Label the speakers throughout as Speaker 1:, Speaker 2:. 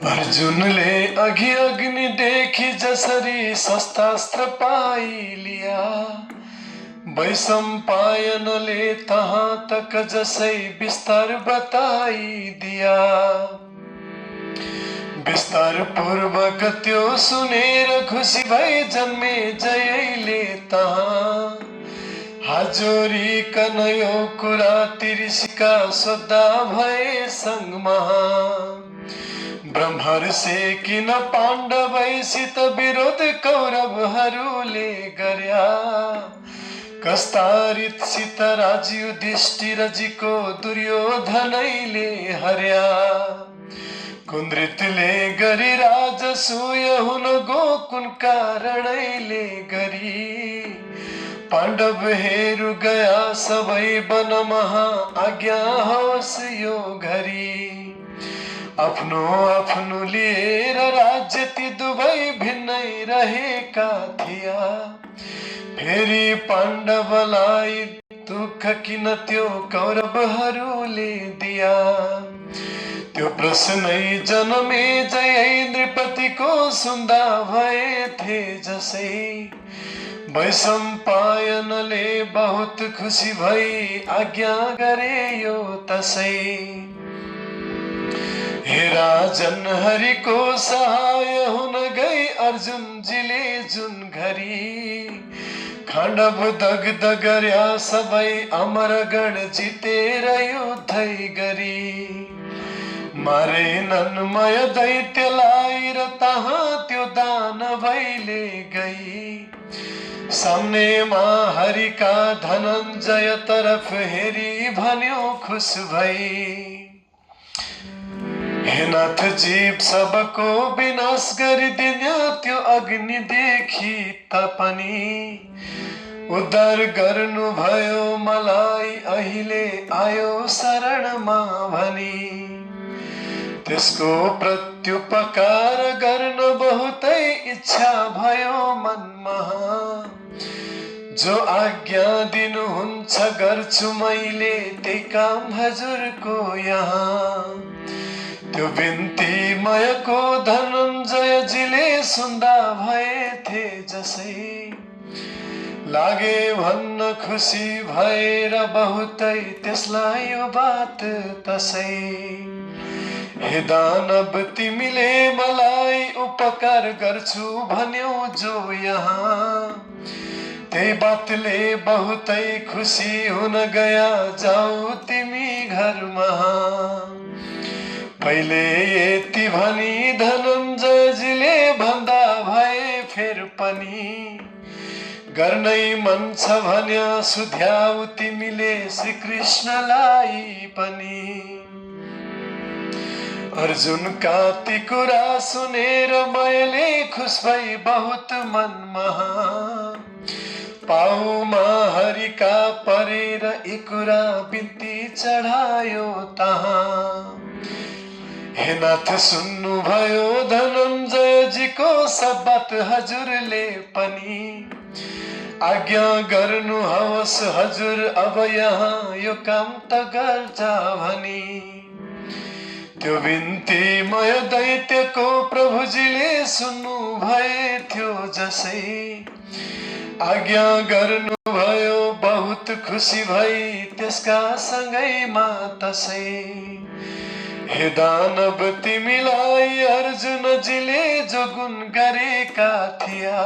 Speaker 1: अर्जुनले अघि अग्नि देखि जसरी शस्त्रास्त्र पाइलिया, वैशम्पायनले तहाँ तक जसै विस्तार बताइदिया। विस्तार पूर्वक त्यो सुनेर खुसी भई जन्मे जयले तहाँ, हाजोरिकन यो कुरा तिर्सिका सोद्धा भए सङ्गमा। ब्रह्मर्षि किन पाण्डवैसित विरोध कौरवहरूले गर्या, कस्तारितसित राज युधिष्ठिरजीको दुर्योधनैले हर्या। कुन्द्रितले गरी राजसूय हुन गोकुन कारणैले गरी, पाण्डवहरू गया सबै वनमा आज्ञा होस् यो घरी। आफ्नो आफ्नो लिएर राज्य ती दुवै भिन्नै रहेका थिया, फेरि पाण्डवलाई दुःख किन त्यो कौरवहरूले दिया। त्यो प्रश्नै जनमे जय नृपतिको सुन्दा भए थे जसै, वैशम्पायनले बहुत खुसी भई आज्ञा गरे यो तसै। हे राजन हरिको सहाय हुन गई अर्जुनजीले जुन घरी, खाण्डव दग्ध गर्या सबै अमरगण जितेर युद्धै गरी। मारेनन् मय दैत्यलाई र तहाँ त्यो दानवैले गई, सामनेमा हरिका धनञ्जय तरफ हेरी भन्यो खुस भई। हे नाथ जीव सबको विनाश गरिदिन्यो त्यो अग्नि देखि तपनी, उद्धार गर्नु भयो मलाई अहिले आयो शरणमा भनी। त्यसको प्रत्युपकार गर्न बहुतै इच्छा भयो मनमा, जो आज्ञा दिनुहुन्छ गर्छु मैले त्यही काम हजुरको यहाँ। त्यो बिन्ती मयको धनञ्जयजीले सुन्दा भए थे जसै, लागे भन्न खुसी भएर बहुतै त्यसलाई यो बात तसै। हे दानव तिमीले मलाई उपकार गर्छु भन्यौ जो यहाँ, त्यही बातले बहुतै खुसी हुन गया जाऊ तिमी घरमा। पहिले यति भनी धनञ्जयजीले भन्दा भए फेर पनि, गर्नै मन छ भन्या सुध्याउ तिमीले श्रीकृष्णलाई पनि। अर्जुनका ती कुरा सुनेर मैले खुस भई बहुत मनमा, पाउमा हरिका परेर यी कुरा बिन्ती चढायो तहाँ। हे नाथ सुन्नु भयो धनञ्जयजीको सब बात हजुरले पनि, आज्ञा गर्नु हवस् हजुर अब यहाँ यो काम त गर्छ भनी। त्यो बिन्ती मय दैत्यको प्रभुजीले सुन्नु भए थियो जसै, आज्ञा गर्नु भयो बहुत खुसी भई त्यसका सँगैमा तसै। हे दानव तिमीलाई अर्जुनजीले जो गुण गरेका थिया,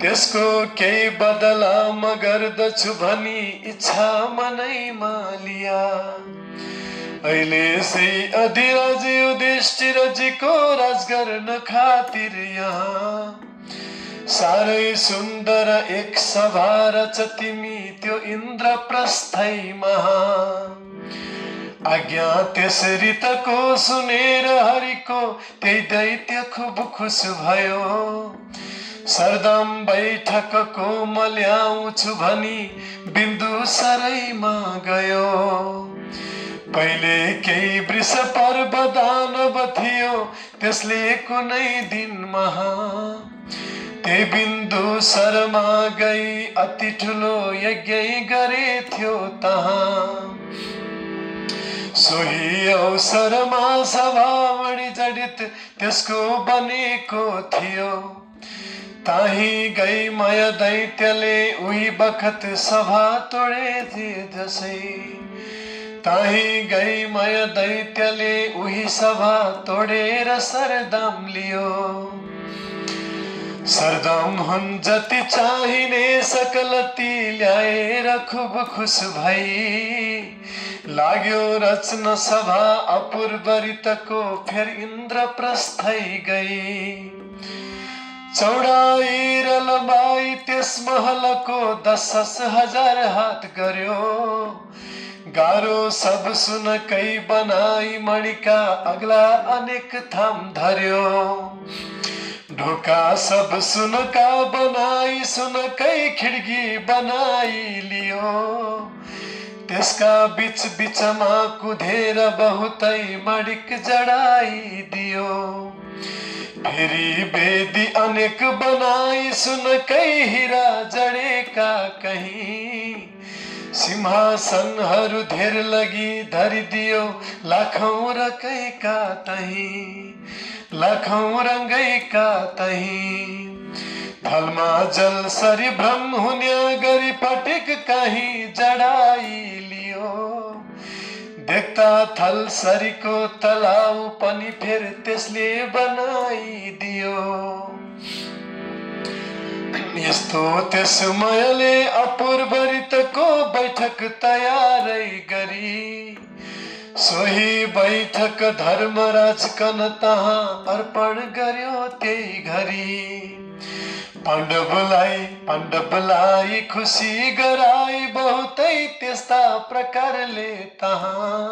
Speaker 1: त्यसको केही बदला म गर्दछु भनी इच्छा मनैमा लिया। अहिले से अधिराज युधिष्ठिरजीको राज गर्न खातिर यहाँ, साह्रै सुन्दर एक सभा रच तिमी त्यो इन्द्रप्रस्थैमा। आज्ञा त्यसरी तको सुनेर हरिको त्यही दैत्य खुब खुस भयो, सरदम बैठकको म ल्याउँछु भनी बिन्दुसरैमा गयो। पहिले केही वृष पर्व दानव थियो त्यसले कुनै दिनमा, त्यही बिन्दुसरमा गई अति ठुलो यज्ञ गरे थियो तहाँ। सोही अवसरमा सभामणि जडित त्यसको बनेको थियो। ताही गई मय दैत्यले उही बखत सभा तोडे जे जसै। ताही गई मय दैत्यले उही सभा तोडेर सरदम लियो। सरदम हुन् जति चाहिने सकल ती ल्याएर खुब खुस भई। लाग्यो रचन सभा अपूर्वरितको फेर इन्द्रप्रस्थै गई। चौडाई र लम्बाई त्यस महलको 10,000 हात गर्यो। गारो सब सुनकै बनाई मणिका अग्ला अनेक थाम धर्यो। ढोका सब सुनका बनाई सुनकै खिड्की बनाई लियो। त्यसका बीच बीचमा कुदेर बहुतै मणिक जडाई दियो। फेरि वेदी अनेक बनाई सुनकै हिरा जडेका कहीं। सिंहासनहरू धेर लगी धरिदियो लाखौं रकैका तहीं। लाखौं रङ्गैका तहीं। थलमा जल सरी भ्रम हुन्या गरी पटिक कहीं जडाई लियो। देख्दा थल सरीको तलाउ पनि फेर त्यसले बनाइदियो। यस्तो त्यसमयले अपूर्वरितको बैठक तयारै गरी। सोही बैठक धर्मराज कन तहाँ अर्पण गर्यो त्यही घरी। पाण्डवलाई खुसी गराई बहुतै त्यस्ता प्रकारले तहाँ।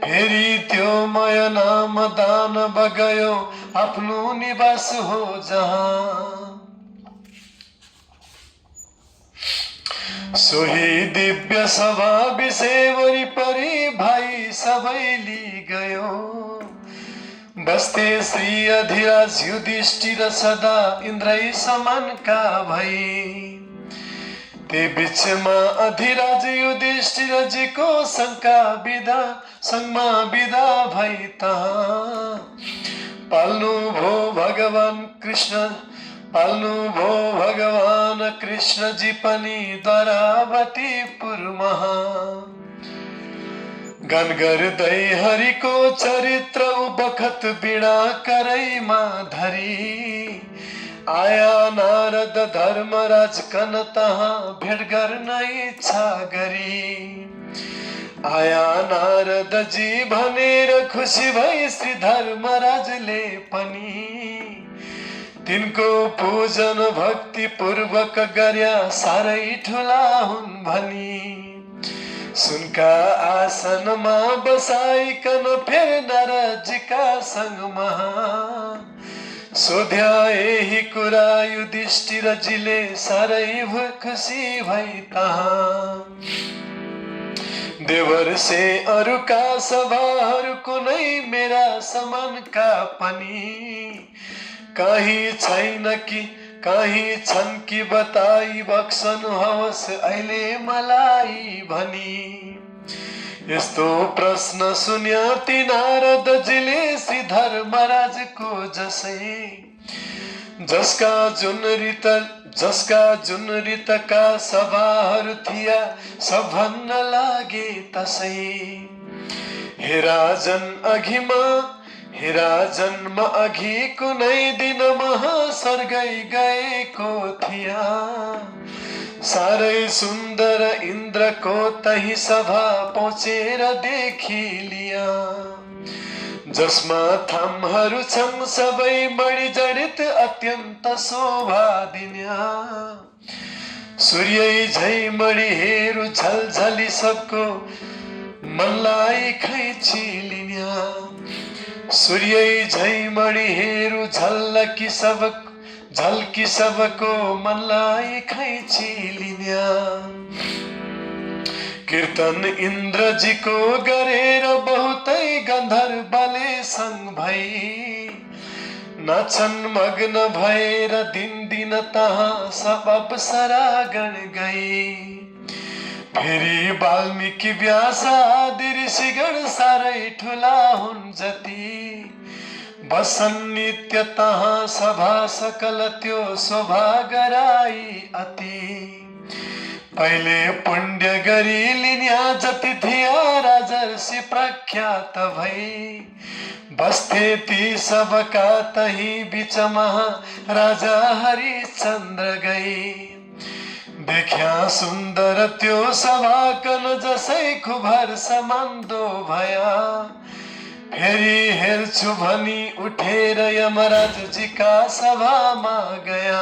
Speaker 1: फेरि त्यो मय नाम दानव गयो आफ्नो निवास हो जहाँ। सोही दिव्य सभा विषय वरिपरि भाइ सबै लि गयो। बस्ते श्री अधिराज युधिष्ठिर सदा इन्द्रै समानका भई। ते बीचमा अधिराज युधिष्ठिरजीको संगमा विदा भई तहाँ। पाल्नु भो भगवान कृष्णजी पनि द्वारावतीपुरमा। गान गर्दै हरिको चरित्र बखत बिना करैमा धरी। आया नारद धर्मराज कन तहाँ भेट गर्न इच्छा गरी। आया नारदजी भनेर खुसी भई श्री धर्मराजले पनि। तिनको पूजन भक्ति पूर्वक गर्या साह्रै ठुला हुन् भनी। सुनका आसनमा बसाइकन फेर नारदजीका सँगमा। सोध्या यही कुरा युधिष्ठिरजीले साह्रै खुसी भई तहाँ। देवर्षे अरूका सभाहरू कुनै मेरा समानका पनि। कहीं छैन कि कहीं छन् कि बताई बक्सनु हवस अहिले मलाई भनी। यस्तो प्रश्न सुन्या ती नारदजीले श्री धर्मराजको जसै। जसका जुन रीतका सभाहरू थिया सब भन्न लागे तसै। हे राजन म अघि कुनै दिन महास्वर्गै गएको थिया। साह्रै सुन्दर इन्द्रको तही सभा पहुँचेर देखि लिया। जसमा थामहरू छन् सबै मणि जडित अत्यन्त शोभा दिन्या। सूर्य झै मणि हेरु झलझली सबको मनलाई खैची लिन्या। सूर्य झै मणि हेरु झल्की सबको मनलाई खैची लिन्या। कीर्तन इन्द्रजीको गरेर बहुतै गन्धर्वले सँग भई। नाचन मग्न भएर दिन दिन तहाँ सब अप्सरागण गई। फेरि वाल्मीकि व्यास आदि ऋषिगण साह्रै ठुला हुन् जति बसन् नित्य तहाँ सभा सकल त्यो शोभा गराई अति पहिले पुण्य गरी लिन्या जति थिया राजर्षि प्रख्यात भई बस्थे ती सबका तही बिचमा राजा हरिश्चन्द्र गई देख्या सुन्दर त्यो सभाकन जसै खुब हर्ष मन्दो भया फेरि हेर्छु भनी उठेर यमराजजीका सभामा गया।